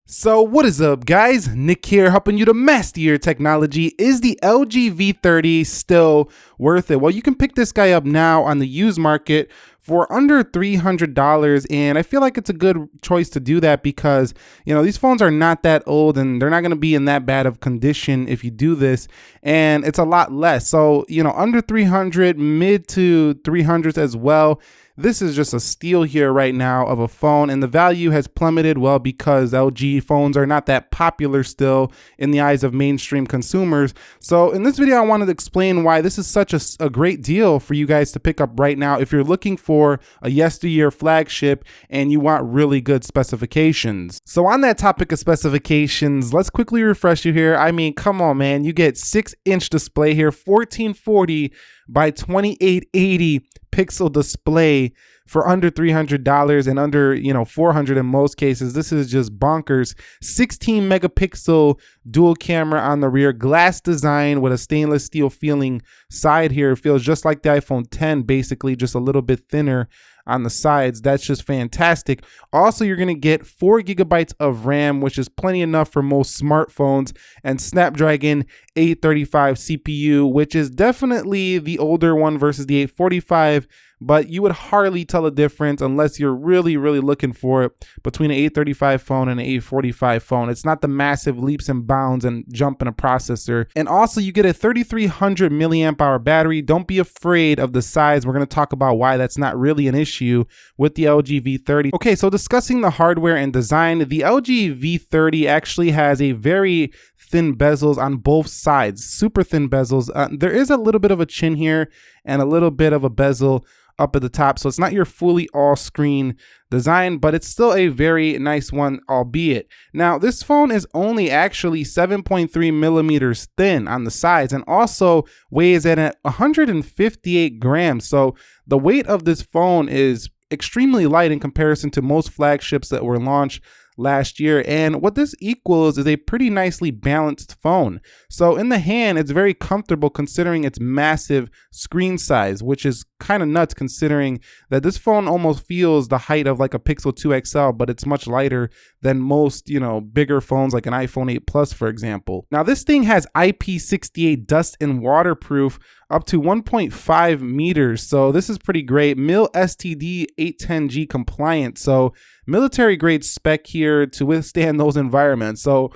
So what is up, guys? Nick here, helping you to master your technology. Is the LG V30 still worth it? Well, you can pick this guy up now on the used market for under $300, and I feel like it's a good choice to do that because, you know, these phones are not that old and they're not going to be in that bad of condition if you do this, and it's a lot less. So, you know, under 300, mid to 300s as well. This is just a steal here right now of a phone, and the value has plummeted, well, because LG phones are not that popular still in the eyes of mainstream consumers. So in this video, I wanted to explain why this is such a great deal for you guys to pick up right now if you're looking for a yesteryear flagship and you want really good specifications. So on that topic of specifications, let's quickly refresh you here. I mean, come on, man. You get 6-inch display here, 1440 by 2880 pixel display for under $300 and under, you know, $400 in most cases. This is just bonkers. 16 megapixel dual camera on the rear, glass design with a stainless steel feeling side here. It feels just like the iPhone 10, basically, just a little bit thinner on the sides. That's just fantastic. Also, you're going to get 4 gigabytes of RAM, which is plenty enough for most smartphones, and Snapdragon 835 CPU, which is definitely the older one versus the 845, but you would hardly tell a difference unless you're really looking for it between an 835 phone and an 845 phone. It's not the massive leaps and bounds and jump in a processor. And also, you get a 3300 milliamp hour battery. Don't be afraid of the size. We're going to talk about why that's not really an issue with the LG V30. Okay, so discussing the hardware and design, the LG V30 actually has a very thin bezels on both sides, super thin bezels. There is a little bit of a chin here and a little bit of a bezel up at the top, so it's not your fully all screen design, but it's still a very nice one, albeit. Now, this phone is only actually 7.3 millimeters thin on the sides and also weighs in at 158 grams. So the weight of this phone is extremely light in comparison to most flagships that were launched last year, and what this equals is a pretty nicely balanced phone. So in the hand, it's very comfortable considering its massive screen size, which is kind of nuts considering that this phone almost feels the height of like a Pixel 2 XL, but it's much lighter than most, you know, bigger phones like an iPhone 8 Plus, for example. Now, this thing has IP68 dust and waterproof up to 1.5 meters. So this is pretty great. MIL STD 810G compliant. So military grade spec here to withstand those environments. So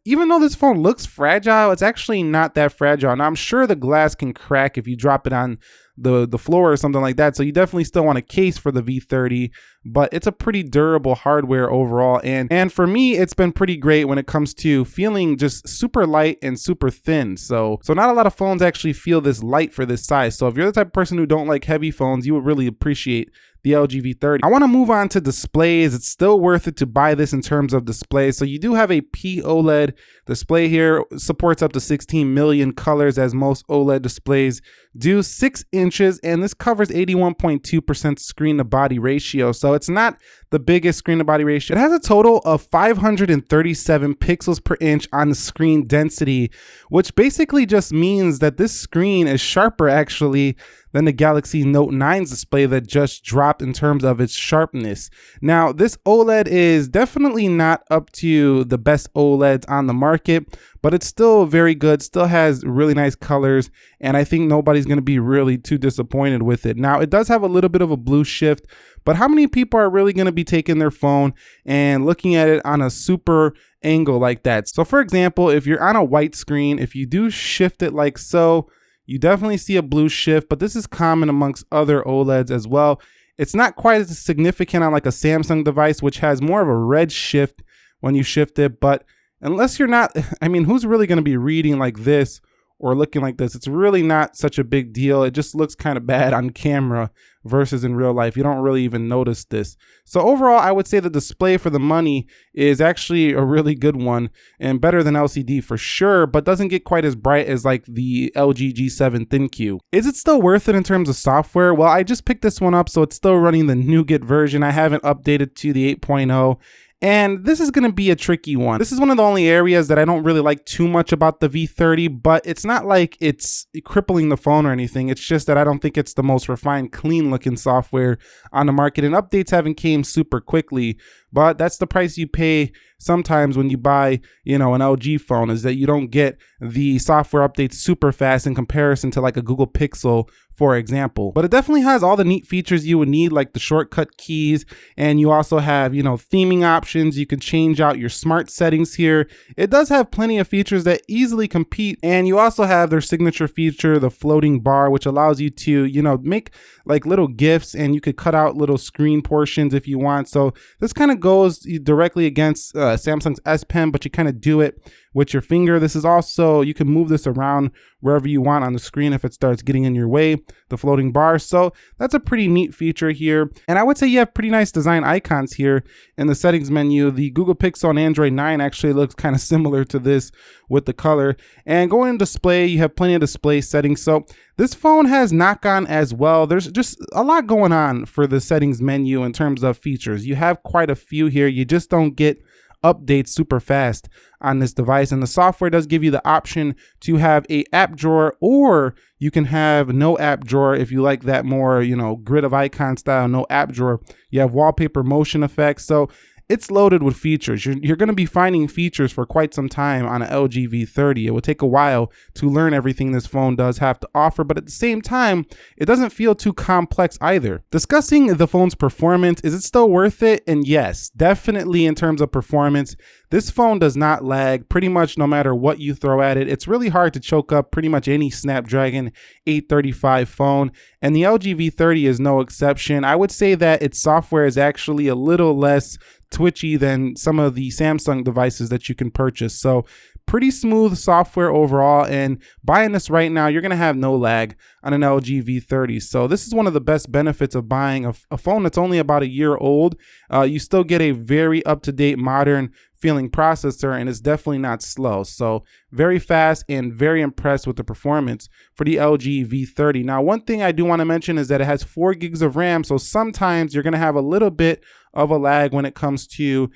even though this phone looks fragile, it's actually not that fragile. Now, I'm sure the glass can crack if you drop it on the floor or something like that. So you definitely still want a case for the V30, but it's a pretty durable hardware overall. And for me, it's been pretty great when it comes to feeling just super light and super thin. So not a lot of phones actually feel this light for this size. So if you're the type of person who don't like heavy phones, you would really appreciate the LG V30. I want to move on to displays. It's still worth it to buy this in terms of displays. So you do have a POLED display here. It supports up to 16 million colors as most OLED displays do. 6 inches, and this covers 81.2% screen to body ratio. So it's not the biggest screen to body ratio. It has a total of 537 pixels per inch on the screen density, which basically just means that this screen is sharper actually than the Galaxy Note 9's display that just dropped in terms of its sharpness. Now, this OLED is definitely not up to the best OLEDs on the market, but it's still very good, still has really nice colors, and I think nobody's going to be really too disappointed with it. Now, it does have a little bit of a blue shift, but how many people are really going to be taking their phone and looking at it on a super angle like that? So for example, if you're on a white screen, if you do shift it like so, you definitely see a blue shift, but this is common amongst other OLEDs as well. It's not quite as significant on like a Samsung device, which has more of a red shift when you shift it. But unless you're not, I mean, who's really going to be reading like this or looking like this? It's really not such a big deal. It just looks kind of bad on camera versus in real life. You don't really even notice this. So overall, I would say the display for the money is actually a really good one and better than LCD for sure, but doesn't get quite as bright as like the LG G7 ThinQ. Is it still worth it in terms of software? Well, I just picked this one up, so it's still running the nougat version. I haven't updated to the 8.0. And this is going to be a tricky one. This is one of the only areas that I don't really like too much about the V30, but it's not like it's crippling the phone or anything. It's just that I don't think it's the most refined, clean looking software on the market, and updates haven't came super quickly. But that's the price you pay sometimes when you buy, an LG phone, is that you don't get the software updates super fast in comparison to like a Google Pixel, for example. But it definitely has all the neat features you would need, like the shortcut keys, and you also have, theming options. You can change out your smart settings here. It does have plenty of features that easily compete, and you also have their signature feature, the floating bar, which allows you to, make like little GIFs, and you could cut out little screen portions if you want. So this kind of goes directly against Samsung's S Pen, but you kind of do it with your finger. This is also, you can move this around wherever you want on the screen if it starts getting in your way, the floating bar. So that's a pretty neat feature here. And I would say you have pretty nice design icons here in the settings menu. The Google Pixel on Android 9 actually looks kind of similar to this with the color. And going to display, you have plenty of display settings. So this phone has knock-on as well. There's just a lot going on for the settings menu in terms of features. You have quite a few here. You just don't get updates super fast on this device, and the software does give you the option to have a app drawer, or you can have no app drawer if you like that more grid of icon style, no app drawer. You have wallpaper motion effects, so it's loaded with features. You're going to be finding features for quite some time on an LG V30. It will take a while to learn everything this phone does have to offer, but at the same time, it doesn't feel too complex either. Discussing the phone's performance, is it still worth it? And yes, definitely in terms of performance, this phone does not lag pretty much no matter what you throw at it. It's really hard to choke up pretty much any Snapdragon 835 phone, and the LG V30 is no exception. I would say that its software is actually a little less twitchy than some of the Samsung devices that you can purchase. So pretty smooth software overall, and buying this right now, you're going to have no lag on an LG V30. So this is one of the best benefits of buying a phone that's only about a year old. You still get a very up-to-date, modern feeling processor, and it's definitely not slow. So very fast, and very impressed with the performance for the LG V30. Now, one thing I do want to mention is that it has 4 gigs of RAM. So sometimes you're going to have a little bit of a lag when it comes to,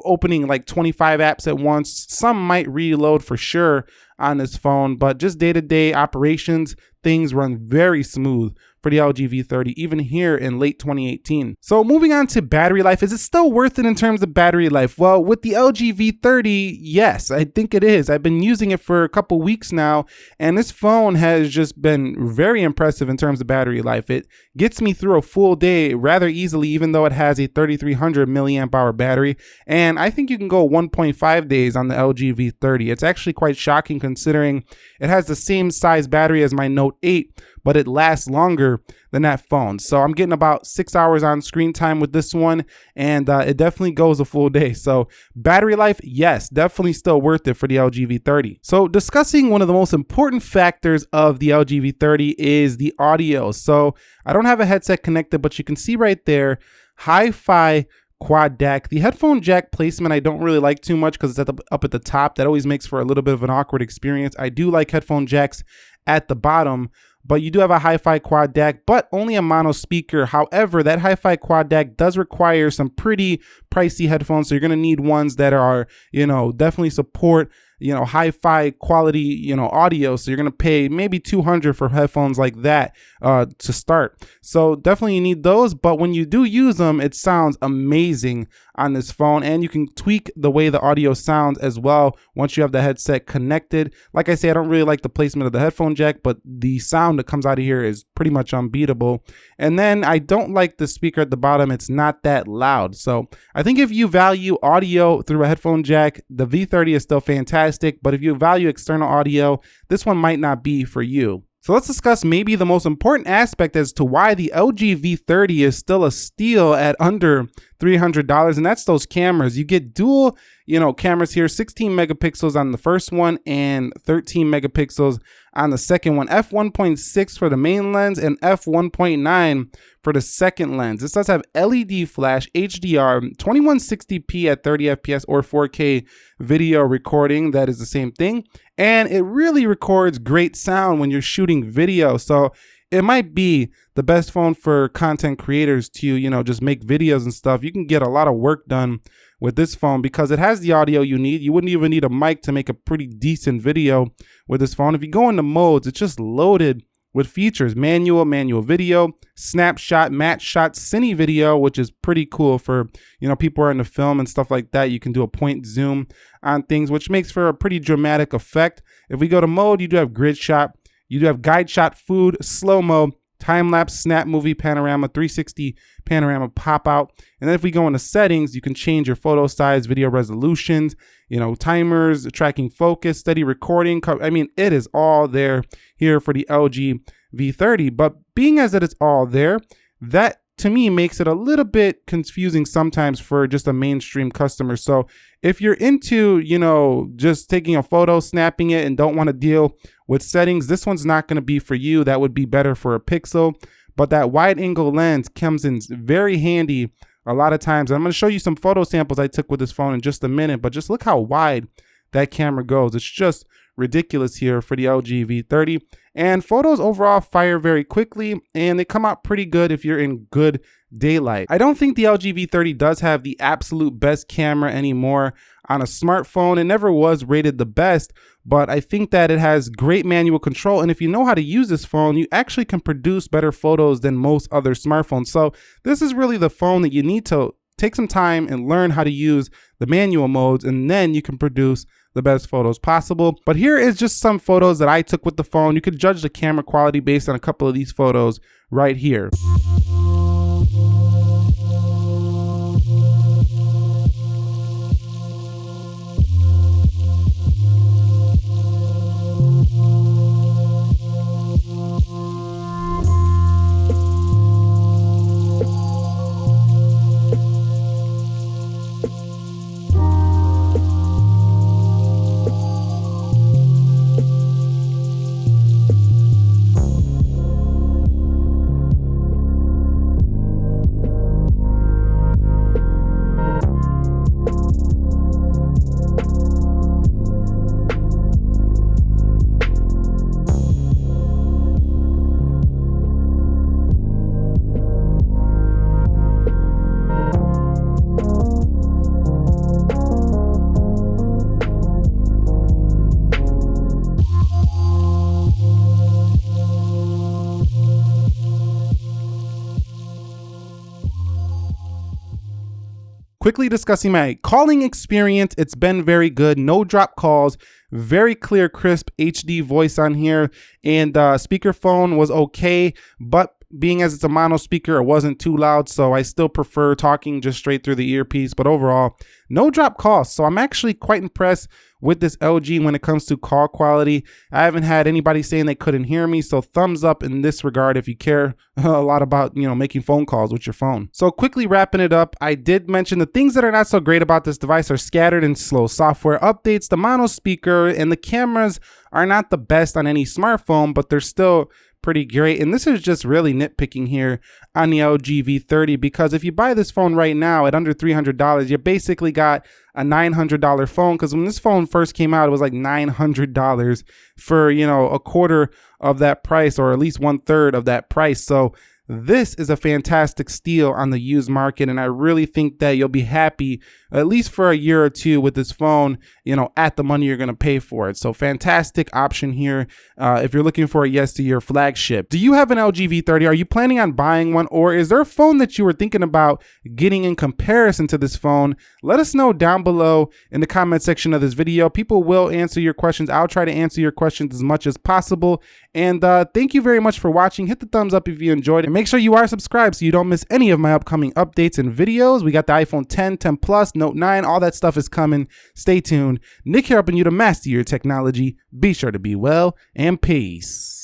opening like 25 apps at once. Some might reload for sure on this phone, but just day-to-day operations, things run very smooth for the LG V30, even here in late 2018. So moving on to battery life, is it still worth it in terms of battery life? Well, with the LG V30, yes, I think it is. I've been using it for a couple weeks now, and this phone has just been very impressive in terms of battery life. It gets me through a full day rather easily, even though it has a 3300 milliamp hour battery. And I think you can go 1.5 days on the LG V30. It's actually quite shocking considering it has the same size battery as my Note 8, but it lasts longer than that phone. So I'm getting about 6 hours on screen time with this one, and it definitely goes a full day. So battery life, yes, definitely still worth it for the LG V30. So discussing one of the most important factors of the LG V30 is the audio. So I don't have a headset connected, but you can see right there, hi-fi quad DAC. The headphone jack placement I don't really like too much because it's up at the top. That always makes for a little bit of an awkward experience. I do like headphone jacks at the bottom, but you do have a hi-fi quad DAC, but only a mono speaker. However, that hi-fi quad DAC does require some pretty pricey headphones, so you're going to need ones that are, definitely support hi-fi quality, audio. So you're going to pay maybe $200 for headphones like that to start. So definitely you need those. But when you do use them, it sounds amazing on this phone, and you can tweak the way the audio sounds as well once you have the headset connected. Like I say, I don't really like the placement of the headphone jack, but the sound that comes out of here is pretty much unbeatable. And then I don't like the speaker at the bottom. It's not that loud. So I think if you value audio through a headphone jack, the V30 is still fantastic. But if you value external audio, this one might not be for you. So let's discuss maybe the most important aspect as to why the LG V30 is still a steal at under $300, and that's those cameras. You get dual, cameras here, 16 megapixels on the first one and 13 megapixels on the second one. f1.6 for the main lens and f1.9 for the second lens. This does have LED flash, HDR, 2160p at 30 FPS or 4K video recording. That is the same thing. And it really records great sound when you're shooting video. So it might be the best phone for content creators to, you know, just make videos and stuff. You can get a lot of work done with this phone because it has the audio you need. You wouldn't even need a mic to make a pretty decent video with this phone. If you go into modes, it's just loaded with features: manual video, snapshot, match shot, cine video, which is pretty cool for, you know, people who are into film and stuff like that. You can do a point zoom on things, which makes for a pretty dramatic effect. If we go to mode, you do have grid shot, you do have guide shot, food, slow-mo, time-lapse, snap movie, panorama, 360 panorama pop out. And then if we go into settings, you can change your photo size, video resolutions, you know, timers, tracking focus, steady recording. I mean, it is all there here for the LG V30. But being as that it's all there, that to me makes it a little bit confusing sometimes for just a mainstream customer. So if you're into, you know, just taking a photo, snapping it, and don't want to deal with settings, this one's not going to be for you. That would be better for a Pixel. But that wide angle lens comes in very handy a lot of times. I'm going to show you some photo samples I took with this phone in just a minute, but just look how wide that camera goes. It's just ridiculous here for the LG V30. And photos overall fire very quickly, and they come out pretty good if you're in good daylight. I don't think the LG V30 does have the absolute best camera anymore on a smartphone. It never was rated the best, but I think that it has great manual control. And if you know how to use this phone, you actually can produce better photos than most other smartphones. So this is really the phone that you need to take some time and learn how to use the manual modes, and then you can produce the best photos possible. But here is just some photos that I took with the phone. You could judge the camera quality based on a couple of these photos right here. Quickly discussing my calling experience, it's been very good. No drop calls, very clear, crisp HD voice on here, and speakerphone was okay, but being as it's a mono speaker, it wasn't too loud, so I still prefer talking just straight through the earpiece. But overall, no drop calls, so I'm actually quite impressed with this LG when it comes to call quality. I haven't had anybody saying they couldn't hear me, so thumbs up in this regard if you care a lot about, you know, making phone calls with your phone. So quickly wrapping it up, I did mention the things that are not so great about this device are scattered and slow software updates. The mono speaker and the cameras are not the best on any smartphone, but they're still pretty great. And this is just really nitpicking here on the LG V30, because if you buy this phone right now at under $300, you basically got a $900 phone, because when this phone first came out, it was like $900 for, you know, a quarter of that price, or at least 1/3 of that price. So this is a fantastic steal on the used market, and I really think that you'll be happy at least for a year or two with this phone, you know, at the money you're going to pay for it. So fantastic option here if you're looking for a yes to your flagship. Do you have an LG V30? Are you planning on buying one, or is there a phone that you were thinking about getting in comparison to this phone? Let us know down below in the comment section of this video. People will answer your questions. I'll try to answer your questions as much as possible. And thank you very much for watching. Hit the thumbs up if you enjoyed it. And make sure you are subscribed so you don't miss any of my upcoming updates and videos. We got the iPhone 10, 10 Plus, Note 9, all that stuff is coming. Stay tuned. Nick here, helping you to master your technology. Be sure to be well, and peace.